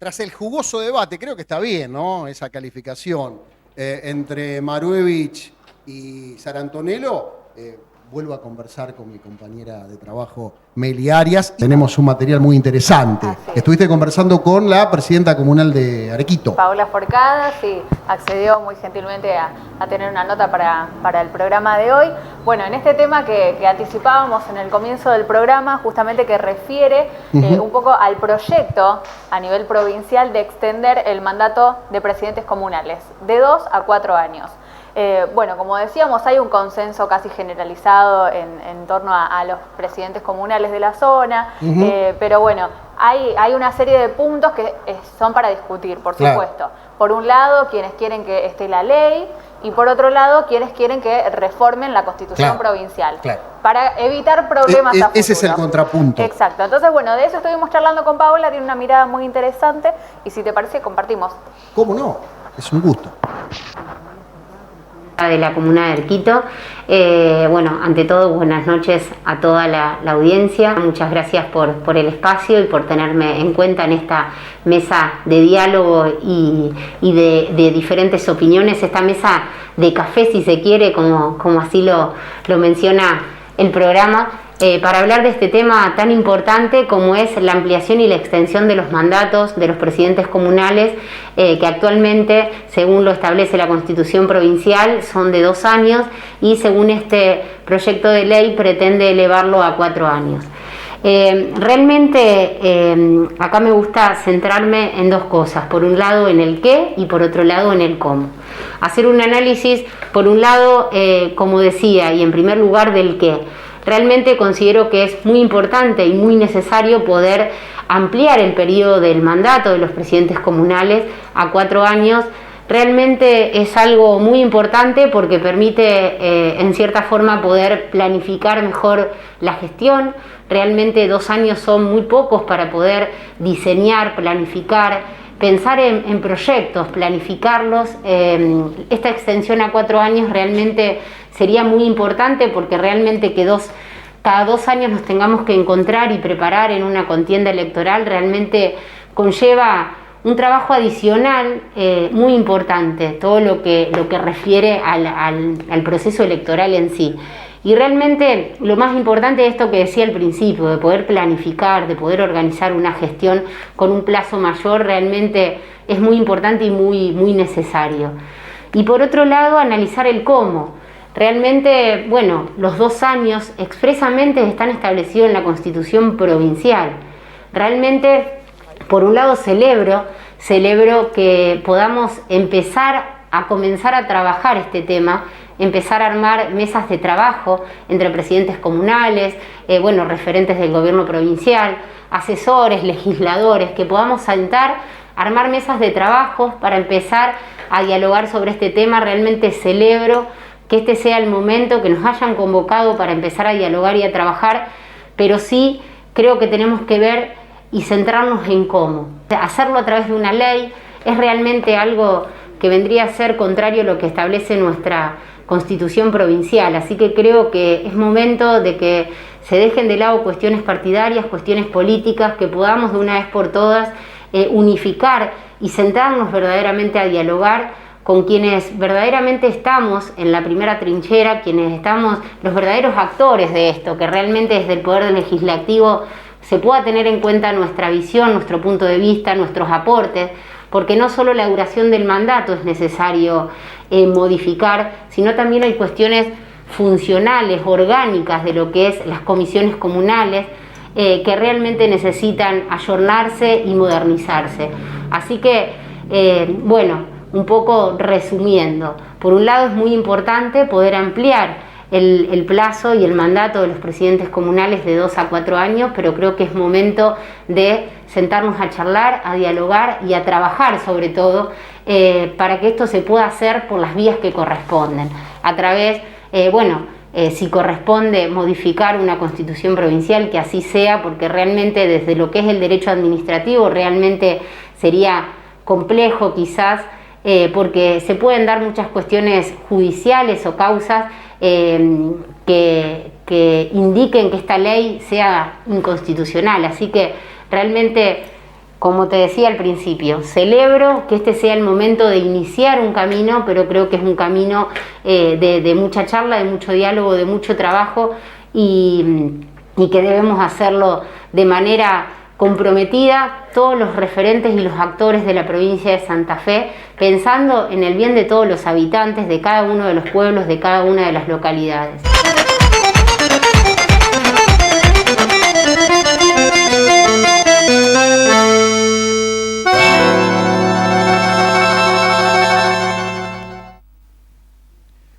tras el jugoso debate, creo que está bien, ¿no? Esa calificación entre Maruevich y Sarantonello, vuelvo a conversar con mi compañera de trabajo, Meli Arias. Tenemos un material muy interesante. Estuviste conversando con la presidenta comunal de Arequito. Paola Forcada, sí, accedió muy gentilmente a tener una nota para el programa de hoy. Bueno, en este tema que anticipábamos en el comienzo del programa, justamente que refiere un poco al proyecto a nivel provincial de extender el mandato de presidentes comunales de 2 a 4 años. Bueno, como decíamos, hay un consenso casi generalizado en torno a los presidentes comunales de la zona, pero bueno, hay una serie de puntos que son para discutir, por supuesto. Por un lado, quienes quieren que esté la ley, y por otro lado, quienes quieren que reformen la Constitución provincial, para evitar problemas a futuro. Ese es el contrapunto. Exacto. Entonces, bueno, de eso estuvimos charlando con Paola, tiene una mirada muy interesante, y si te parece, compartimos. ¿Cómo no? Es un gusto. De la comuna de Arequito. Bueno, ante todo, buenas noches a toda la audiencia. Muchas gracias por el espacio y por tenerme en cuenta en esta mesa de diálogo y de diferentes opiniones, esta mesa de café, si se quiere, como así lo menciona el programa, para hablar de este tema tan importante como es la ampliación y la extensión de los mandatos de los presidentes comunales, que actualmente, según lo establece la Constitución provincial, son de 2 años y según este proyecto de ley pretende elevarlo a 4 años. Realmente acá me gusta centrarme en 2 cosas, por un lado en el qué y por otro lado en el cómo. Hacer un análisis, por un lado, como decía, y en primer lugar del qué. Realmente considero que es muy importante y muy necesario poder ampliar el periodo del mandato de los presidentes comunales a 4 años. Realmente es algo muy importante porque permite en cierta forma poder planificar mejor la gestión. Realmente 2 años son muy pocos para poder diseñar, planificar, pensar en proyectos, planificarlos. Esta extensión a 4 años realmente sería muy importante porque realmente que cada 2 años nos tengamos que encontrar y preparar en una contienda electoral realmente conlleva un trabajo adicional muy importante, todo lo que refiere al proceso electoral en sí. Y realmente lo más importante es esto que decía al principio, de poder planificar, de poder organizar una gestión con un plazo mayor, realmente es muy importante y muy necesario. Y por otro lado, analizar el cómo. Realmente, bueno, los 2 años expresamente están establecidos en la Constitución provincial. Realmente, por un lado celebro que podamos comenzar a trabajar este tema, empezar a armar mesas de trabajo entre presidentes comunales, referentes del gobierno provincial, asesores, legisladores, que podamos sentar, armar mesas de trabajo para empezar a dialogar sobre este tema. Realmente celebro que este sea el momento, que nos hayan convocado para empezar a dialogar y a trabajar, pero sí creo que tenemos que ver y centrarnos en cómo. Hacerlo a través de una ley es realmente algo que vendría a ser contrario a lo que establece nuestra Constitución provincial, así que creo que es momento de que se dejen de lado cuestiones partidarias, cuestiones políticas, que podamos de una vez por todas unificar y sentarnos verdaderamente a dialogar con quienes verdaderamente estamos en la primera trinchera, quienes estamos los verdaderos actores de esto, que realmente desde el Poder Legislativo se pueda tener en cuenta nuestra visión, nuestro punto de vista, nuestros aportes, porque no solo la duración del mandato es necesario modificar, sino también hay cuestiones funcionales, orgánicas de lo que es las comisiones comunales, que realmente necesitan ayornarse y modernizarse. Así que, un poco resumiendo, por un lado es muy importante poder ampliar el plazo y el mandato de los presidentes comunales de 2 a 4 años, pero creo que es momento de sentarnos a charlar, a dialogar y a trabajar sobre todo para que esto se pueda hacer por las vías que corresponden, a través, si corresponde modificar una constitución provincial, que así sea, porque realmente desde lo que es el derecho administrativo realmente sería complejo quizás, porque se pueden dar muchas cuestiones judiciales o causas que indiquen que esta ley sea inconstitucional. Así que realmente como te decía al principio, celebro que este sea el momento de iniciar un camino, pero creo que es un camino de mucha charla, de mucho diálogo, de mucho trabajo y que debemos hacerlo de manera comprometida, todos los referentes y los actores de la provincia de Santa Fe, pensando en el bien de todos los habitantes, de cada uno de los pueblos, de cada una de las localidades.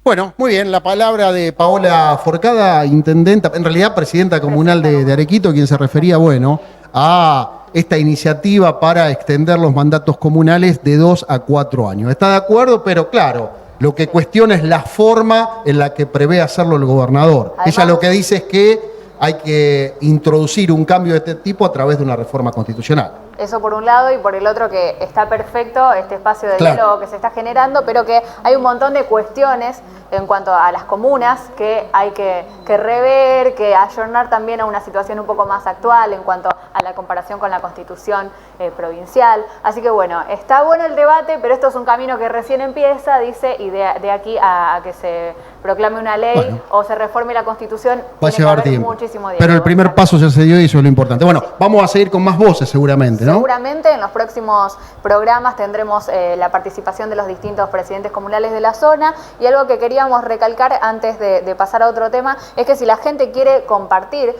Bueno, muy bien, la palabra de Paola Forcada, intendenta, en realidad presidenta comunal de Arequito, quien se refería, bueno, a esta iniciativa para extender los mandatos comunales de 2 a 4 años. Está de acuerdo, pero claro, lo que cuestiona es la forma en la que prevé hacerlo el gobernador. Además, ella lo que dice es que hay que introducir un cambio de este tipo a través de una reforma constitucional. Eso por un lado, y por el otro que está perfecto este espacio de diálogo que se está generando, pero que hay un montón de cuestiones en cuanto a las comunas que hay que rever, que ayornar también a una situación un poco más actual en cuanto a la comparación con la Constitución provincial. Así que bueno, está bueno el debate, pero esto es un camino que recién empieza, dice, y de aquí a que se proclame una ley o se reforme la Constitución, va a llevar tiempo. Muchísimo diálogo. Pero el primer paso ya se dio y eso es lo importante. Bueno, vamos a seguir con más voces seguramente, ¿no? Seguramente en los próximos programas tendremos la participación de los distintos presidentes comunales de la zona, y algo que queríamos recalcar antes de pasar a otro tema es que si la gente quiere compartir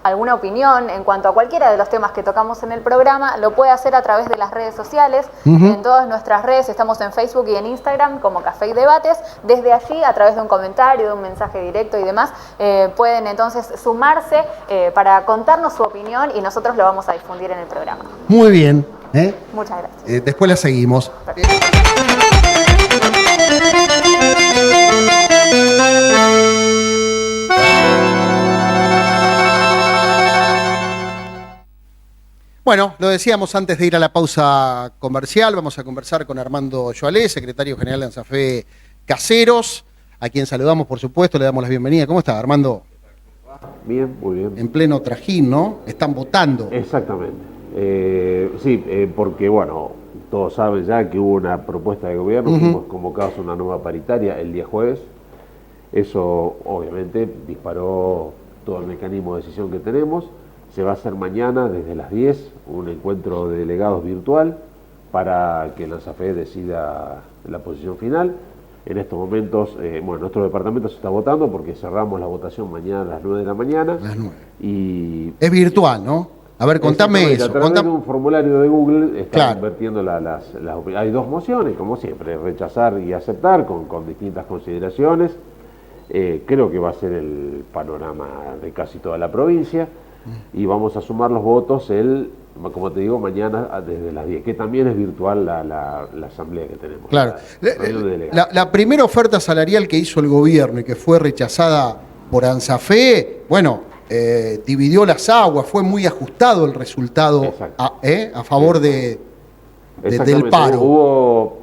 alguna opinión en cuanto a cualquiera de los temas que tocamos en el programa, lo puede hacer a través de las redes sociales. En todas nuestras redes estamos en Facebook y en Instagram como Café y Debates. Desde allí, a través de un comentario, de un mensaje directo y demás, pueden entonces sumarse para contarnos su opinión y nosotros lo vamos a difundir en el programa. Muy bien. Muchas gracias. Después la seguimos. Bueno, lo decíamos antes de ir a la pausa comercial, vamos a conversar con Armando Joalé, secretario general de ANSAFE Caseros, a quien saludamos, por supuesto, le damos la bienvenida. ¿Cómo está, Armando? Bien, muy bien. En pleno trajín, ¿no? Están votando. Exactamente. Sí, porque, bueno, todos saben ya que hubo una propuesta de gobierno, fuimos convocados a una nueva paritaria el día jueves. Eso, obviamente, disparó todo el mecanismo de decisión que tenemos. Se va a hacer mañana, desde las 10, un encuentro de delegados virtual para que la ANSAFE decida la posición final. En estos momentos, bueno, nuestro departamento se está votando porque cerramos la votación mañana a las 9 de la mañana. Las 9. Y es virtual, ¿no? A ver, contame eso. A través de un formulario de Google están convirtiendo las hay dos mociones, como siempre, rechazar y aceptar con distintas consideraciones. Creo que va a ser el panorama de casi toda la provincia. Y vamos a sumar los votos como te digo, mañana desde las 10, que también es virtual la asamblea que tenemos. Claro. La primera oferta salarial que hizo el gobierno y que fue rechazada por ANSAFE, bueno, dividió las aguas, fue muy ajustado el resultado a favor del paro. Hubo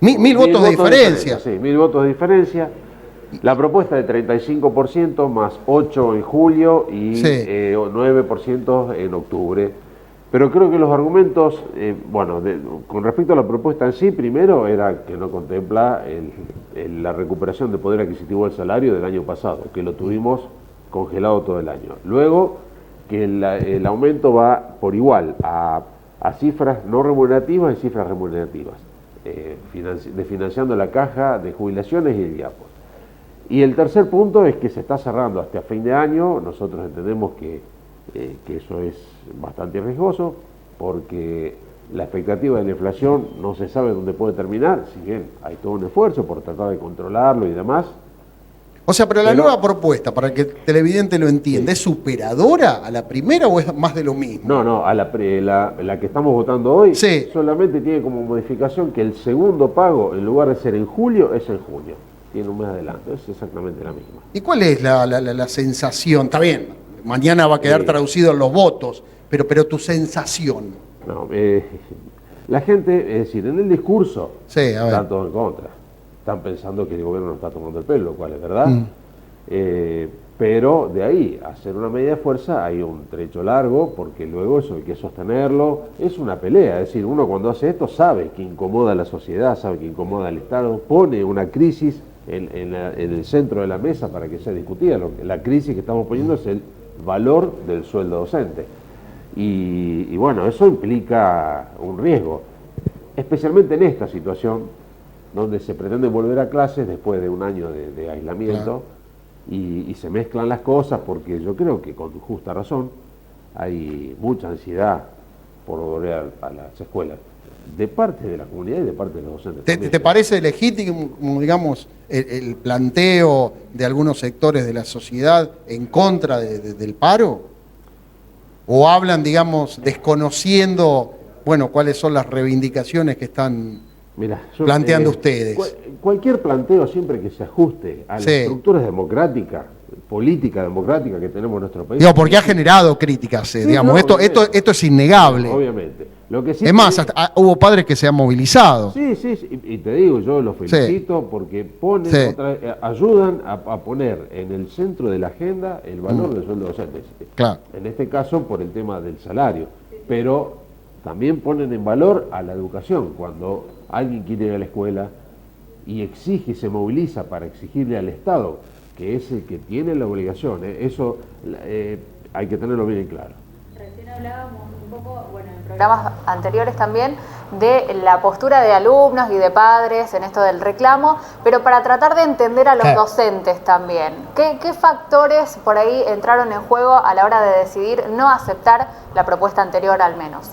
1000 votos de diferencia. Sí, 1000 votos de diferencia. La propuesta de 35% más 8 en julio y 9% en octubre. Pero creo que los argumentos, con respecto a la propuesta en sí, primero era que no contempla la recuperación del poder adquisitivo del salario del año pasado, que lo tuvimos congelado todo el año. Luego, que el aumento va por igual a cifras no remunerativas y cifras remunerativas, financiando la caja de jubilaciones y el IAPO. Y el tercer punto es que se está cerrando hasta fin de año. Nosotros entendemos que eso es bastante riesgoso porque la expectativa de la inflación no se sabe dónde puede terminar, si bien hay todo un esfuerzo por tratar de controlarlo y demás. O sea, pero la nueva propuesta, para que el televidente lo entienda, ¿es superadora a la primera o es más de lo mismo? No, a la que estamos votando hoy solamente tiene como modificación que el segundo pago, en lugar de ser en julio, es en junio. Tiene un mes adelante, es exactamente la misma. ¿Y cuál es la sensación? Está bien, mañana va a quedar traducido en los votos, pero tu sensación. No, la gente, es decir, en el discurso están todos en contra. Están pensando que el gobierno no está tomando el pelo, lo cual es verdad. Pero de ahí a hacer una medida de fuerza hay un trecho largo, porque luego eso hay que sostenerlo, es una pelea. Es decir, uno cuando hace esto sabe que incomoda a la sociedad, sabe que incomoda al Estado, pone una crisis en el centro de la mesa para que sea discutida. La crisis que estamos poniendo es el valor del sueldo docente. Y bueno, eso implica un riesgo, especialmente en esta situación, donde se pretende volver a clases después de un año de aislamiento, y se mezclan las cosas, porque yo creo que con justa razón hay mucha ansiedad por volver a las escuelas, de parte de la comunidad y de parte de los docentes. ¿Te parece legítimo, digamos, el planteo de algunos sectores de la sociedad en contra del paro? ¿O hablan, digamos, desconociendo, bueno, cuáles son las reivindicaciones que están planteando ustedes? Cualquier planteo, siempre que se ajuste a las estructuras democráticas, política democrática que tenemos en nuestro país. Digo, porque ha generado críticas, digamos, esto es innegable. Obviamente. Lo que sí es más, hubo padres que se han movilizado. Sí, y te digo, yo los felicito porque ayudan a poner en el centro de la agenda el valor del sueldo docente. Claro. En este caso por el tema del salario, pero también ponen en valor a la educación. Cuando alguien quiere ir a la escuela y exige y se moviliza para exigirle al Estado, que es el que tiene la obligación, eso hay que tenerlo bien claro. Recién hablábamos un poco, bueno, en programas anteriores también, de la postura de alumnos y de padres en esto del reclamo, pero para tratar de entender a los docentes también. ¿Qué factores por ahí entraron en juego a la hora de decidir no aceptar la propuesta anterior al menos?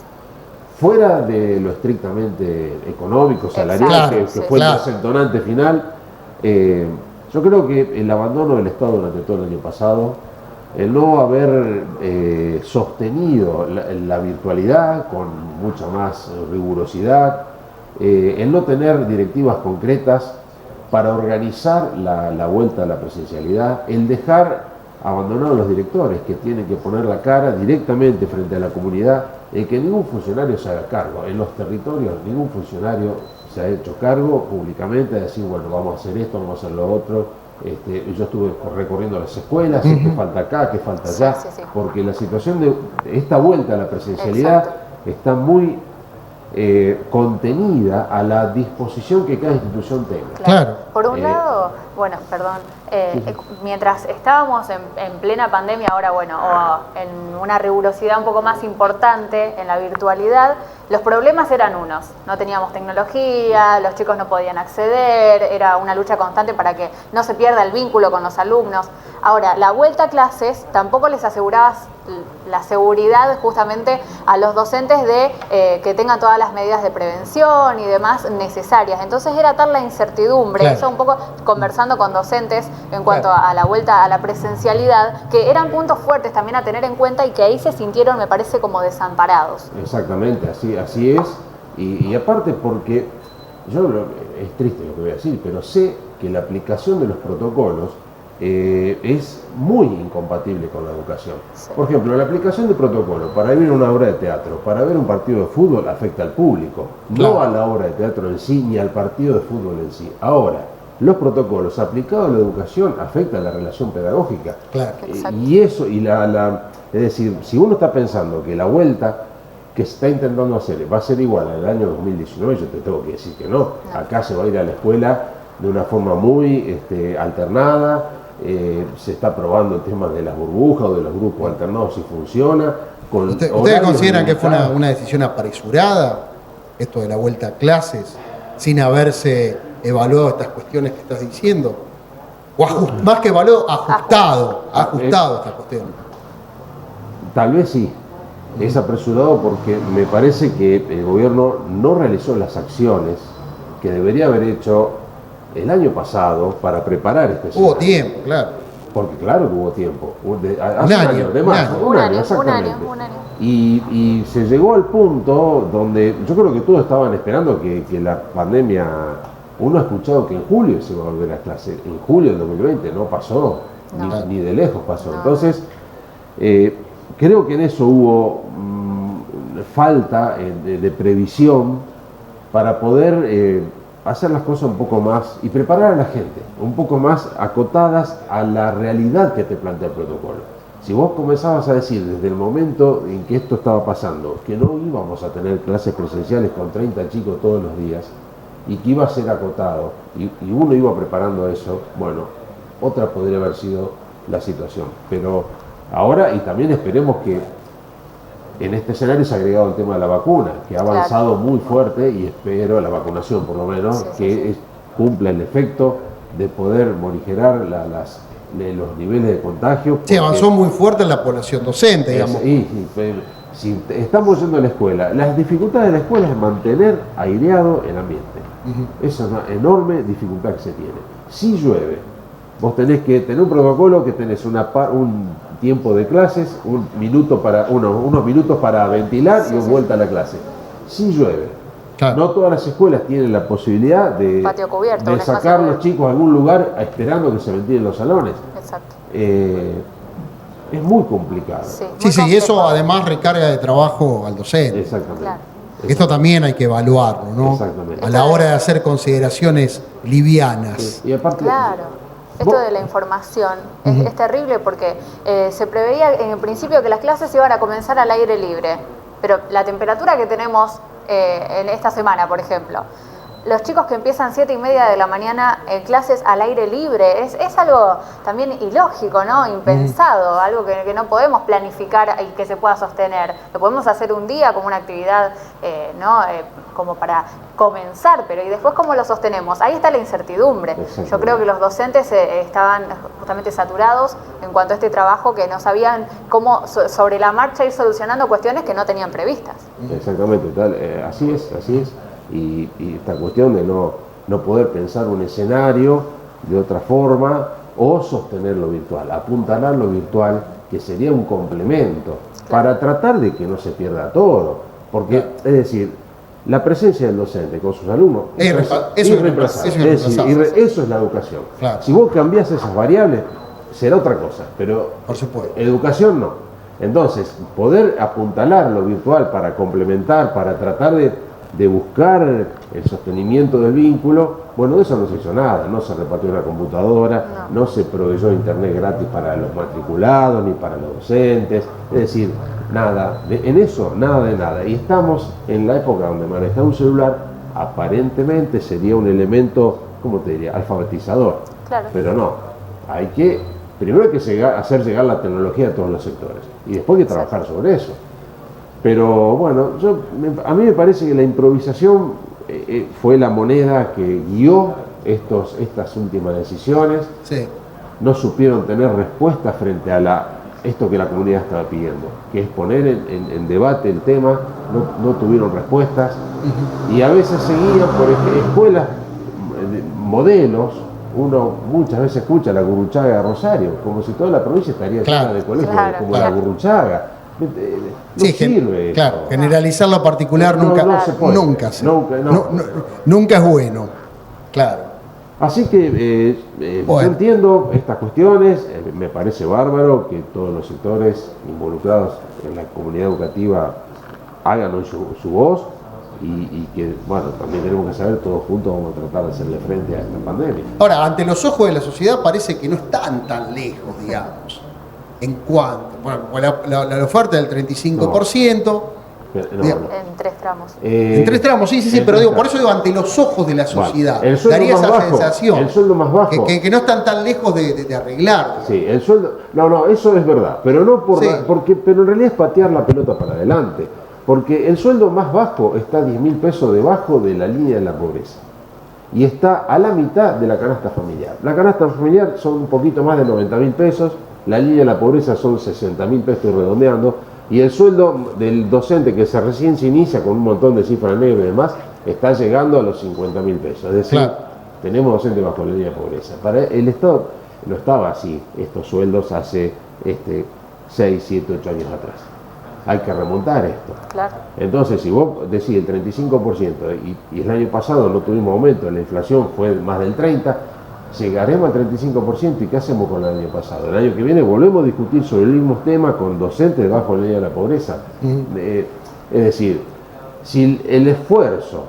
Fuera de lo estrictamente económico, salarial, que fue el desentonante final, yo creo que el abandono del Estado durante todo el año pasado, el no haber sostenido la virtualidad con mucha más rigurosidad, el no tener directivas concretas para organizar la vuelta a la presencialidad, el dejar abandonados a los directores que tienen que poner la cara directamente frente a la comunidad, que ningún funcionario se haga cargo. En los territorios ningún funcionario se ha hecho cargo públicamente de decir, bueno, vamos a hacer esto, vamos a hacer lo otro. Yo estuve recorriendo las escuelas, qué falta acá, qué falta allá, porque la situación de esta vuelta a la presencialidad está muy contenida a la disposición que cada institución tenga. Claro. Por un lado, bueno, perdón, mientras estábamos en plena pandemia, ahora bueno, o en una rigurosidad un poco más importante en la virtualidad, los problemas eran unos. No teníamos tecnología, los chicos no podían acceder, era una lucha constante para que no se pierda el vínculo con los alumnos. Ahora, la vuelta a clases tampoco les aseguraba la seguridad justamente a los docentes de que tengan todas las medidas de prevención y demás necesarias. Entonces era tal la incertidumbre, eso un poco conversando con docentes en cuanto a la vuelta a la presencialidad, que eran puntos fuertes también a tener en cuenta y que ahí se sintieron, me parece, como desamparados. Exactamente, así es. Y aparte porque, es triste lo que voy a decir, pero sé que la aplicación de los protocolos es muy incompatible con la educación. Por ejemplo, la aplicación de protocolo para ir a una obra de teatro, para ver un partido de fútbol, afecta al público, no a la obra de teatro en sí, ni al partido de fútbol en sí. Ahora, los protocolos aplicados a la educación afectan la relación pedagógica. Y eso, es decir, si uno está pensando que la vuelta que se está intentando hacer va a ser igual al año 2019, yo te tengo que decir que no. Acá se va a ir a la escuela de una forma muy alternada. Se está probando el tema de las burbujas o de los grupos alternados si funciona. ¿Ustedes consideran que fue una decisión apresurada esto de la vuelta a clases sin haberse evaluado estas cuestiones que estás diciendo? O más que evaluado, ajustado esta cuestión. Tal vez sí. Es apresurado porque me parece que el gobierno no realizó las acciones que debería haber hecho el año pasado para preparar este escenario. Hubo tiempo, claro. Porque claro que hubo tiempo. Un año, exactamente. Y se llegó al punto donde yo creo que todos estaban esperando que la pandemia... Uno ha escuchado que en julio se va a volver a clase. En julio del 2020 no pasó, ni de lejos pasó. Entonces, creo que en eso hubo falta de previsión para poder hacer las cosas un poco más y preparar a la gente, un poco más acotadas a la realidad que te plantea el protocolo. Si vos comenzabas a decir desde el momento en que esto estaba pasando que no íbamos a tener clases presenciales con 30 chicos todos los días y que iba a ser acotado y uno iba preparando eso, bueno, otra podría haber sido la situación. Pero ahora, y también esperemos que en este escenario se ha agregado el tema de la vacuna, que ha avanzado muy fuerte, y espero, la vacunación por lo menos, que cumpla el efecto de poder morigerar los niveles de contagio. Sí, avanzó muy fuerte en la población docente, digamos. Si estamos yendo a la escuela, las dificultades de la escuela es mantener aireado el ambiente. Esa es una enorme dificultad que se tiene. Si llueve, vos tenés que tener un protocolo que tenés un tiempo de clases, unos minutos para ventilar y vuelta a la clase. Si llueve, no todas las escuelas tienen la posibilidad de sacar a los chicos a algún lugar esperando que se ventilen los salones. Exacto. Es muy complicado. Sí, y eso además recarga de trabajo al docente. Exactamente. Claro. Esto también hay que evaluarlo, ¿no? Exactamente. A la hora de hacer consideraciones livianas. Y aparte, esto de la información es terrible porque se preveía en el principio que las clases iban a comenzar al aire libre, pero la temperatura que tenemos en esta semana, por ejemplo, los chicos que empiezan 7:30 de la mañana en clases al aire libre, es algo también ilógico, ¿no? Impensado, algo que no podemos planificar y que se pueda sostener. Lo podemos hacer un día como una actividad, como para comenzar, pero ¿y después cómo lo sostenemos? Ahí está la incertidumbre. Yo creo que los docentes estaban justamente saturados en cuanto a este trabajo, que no sabían cómo sobre la marcha ir solucionando cuestiones que no tenían previstas. Exactamente, así es. Y esta cuestión de no poder pensar un escenario de otra forma o sostener lo virtual, apuntalar lo virtual, que sería un complemento para tratar de que no se pierda todo. Porque, es decir, la presencia del docente con sus alumnos es irreemplazable. Eso es la educación. Claro. Si vos cambiás esas variables, será otra cosa, pero por supuesto, educación no. Entonces, poder apuntalar lo virtual para complementar, para tratar de buscar el sostenimiento del vínculo, bueno, de eso no se hizo nada, no se repartió una computadora, no se proveyó internet gratis para los matriculados ni para los docentes, es decir, nada, en eso nada de nada. Y estamos en la época donde manejar un celular aparentemente sería un elemento, ¿cómo te diría?, alfabetizador. Claro. Pero no, primero hay que hacer llegar la tecnología a todos los sectores y después hay que trabajar sobre eso. Pero bueno, a mí me parece que la improvisación fue la moneda que guió estas últimas decisiones. Sí. No supieron tener respuesta frente a esto que la comunidad estaba pidiendo, que es poner en debate el tema. No tuvieron respuestas y a veces seguían por escuelas, modelos. Uno muchas veces escucha la Gurruchaga de Rosario, como si toda la provincia estaría llena de colegios como la Gurruchaga. No sirve. Claro, generalizar lo particular nunca es bueno. Claro. Así que yo entiendo estas cuestiones, me parece bárbaro que todos los sectores involucrados en la comunidad educativa hagan hoy su voz y que, bueno, también tenemos que saber todos juntos vamos a tratar de hacerle frente a esta pandemia. Ahora, ante los ojos de la sociedad parece que no están tan lejos, digamos. En cuanto, bueno, la oferta del 35%. En 3 tramos. En 3 tramos, sí, pero digo, por eso digo, ante los ojos de la sociedad, daría esa sensación. El sueldo más bajo. Que no están tan lejos de arreglar. Sí, el sueldo. No, eso es verdad, pero no pero en realidad es patear la pelota para adelante. Porque el sueldo más bajo está 10.000 pesos debajo de la línea de la pobreza. Y está a la mitad de la canasta familiar. La canasta familiar son un poquito más de 90.000 pesos. La línea de la pobreza son 60.000 pesos, estoy redondeando, y el sueldo del docente que recién se inicia con un montón de cifras negras y demás, está llegando a los 50.000 pesos. Es decir, tenemos docentes bajo la línea de pobreza. Para el Estado no estaba así, estos sueldos hace 6, 7, 8 años atrás. Hay que remontar esto. Claro. Entonces, si vos decís el 35% y el año pasado no tuvimos aumento, la inflación fue más del 30%, llegaremos al 35%. ¿Y qué hacemos con el año pasado? El año que viene volvemos a discutir sobre el mismo tema con docentes bajo la línea de la pobreza. Es decir, si el esfuerzo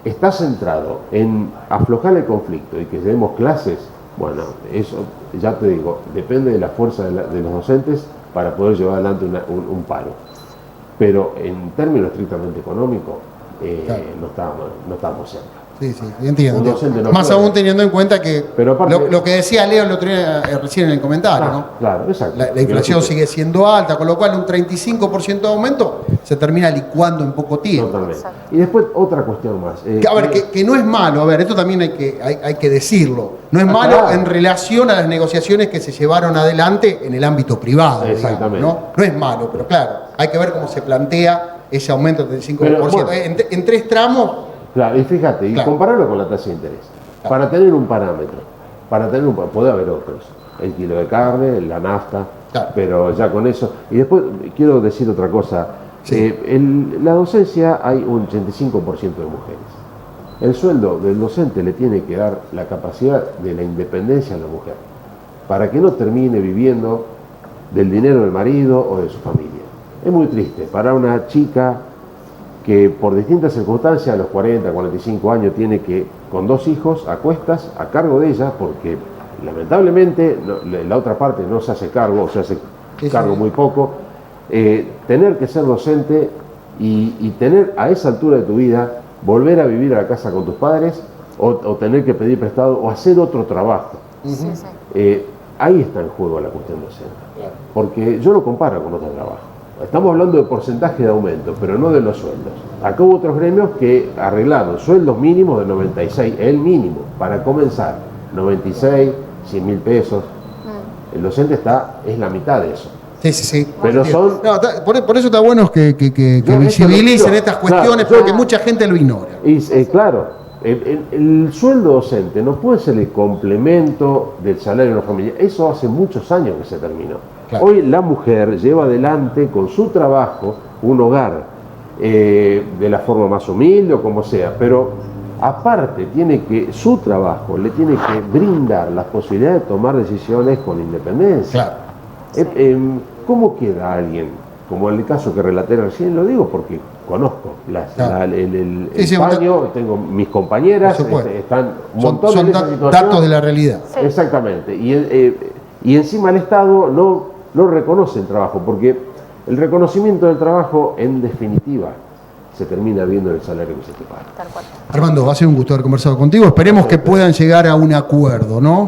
está centrado en aflojar el conflicto y que demos clases, bueno, eso ya te digo, depende de la fuerza de los docentes para poder llevar adelante un paro. Pero en términos estrictamente económicos, Claro. no estábamos cerca. Sí, entiendo. Un docente no Más puede. aún teniendo en cuenta que Pero aparte- lo que decía Leo el otro día recién en el comentario, ¿no? Claro, exacto. La inflación sigue siendo alta, con lo cual un 35% de aumento se termina licuando en poco tiempo. Totalmente. Exacto. Y después otra cuestión más. A ver, que no es malo, a ver, esto también hay que decirlo, no es malo Claro. en relación a las negociaciones que se llevaron adelante en el ámbito privado, digamos, Exactamente. ¿no? No es malo, pero claro, hay que ver cómo se plantea ese aumento del 35%. Pero, bueno. En 3 tramos, Claro, y fíjate, y Claro. compararlo con la tasa de interés. Para tener un parámetro, puede haber otros, el kilo de carne, la nafta, Claro. pero ya con eso. Y después quiero decir otra cosa. Sí. En la docencia hay un 85% de mujeres. El sueldo del docente le tiene que dar la capacidad de la independencia a la mujer, para que no termine viviendo del dinero del marido o de su familia. Es muy triste para una chica que por distintas circunstancias a los 40, 45 años tiene que, con 2 hijos a cuestas, a cargo de ella, porque lamentablemente la otra parte no se hace cargo, o se hace Sí, cargo sí. muy poco, tener que ser docente y tener a esa altura de tu vida, volver a vivir a la casa con tus padres o tener que pedir prestado o hacer otro trabajo. Sí, sí. Ahí está en juego la cuestión docente, porque yo lo comparo con otro trabajo. Estamos hablando de porcentaje de aumento, pero no de los sueldos. Acá hubo otros gremios que arreglaron sueldos mínimos de 96, el mínimo, para comenzar, 96, 100 mil pesos. El docente es la mitad de eso. sí. Pero son... No, por eso está bueno que Yo visibilicen esto- estas claro, cuestiones, yo- porque mucha gente lo ignora. Y, claro, el sueldo docente no puede ser el complemento del salario de una familia. Eso hace muchos años que se terminó. Claro. Hoy la mujer lleva adelante con su trabajo un hogar de la forma más humilde o como sea, pero aparte su trabajo le tiene que brindar la posibilidad de tomar decisiones con independencia. Claro. ¿Cómo queda alguien? Como en el caso que relaté recién, lo digo porque conozco Claro. el Sí, paño, tengo mis compañeras, Por supuesto. están un Son montón en esa situación. datos de la realidad. Sí. Exactamente. Y encima el Estado no reconoce el trabajo, porque el reconocimiento del trabajo, en definitiva, se termina viendo en el salario que se te paga. Tal cual. Armando, va a ser un gusto haber conversado contigo. Esperemos que puedan llegar a un acuerdo, ¿no?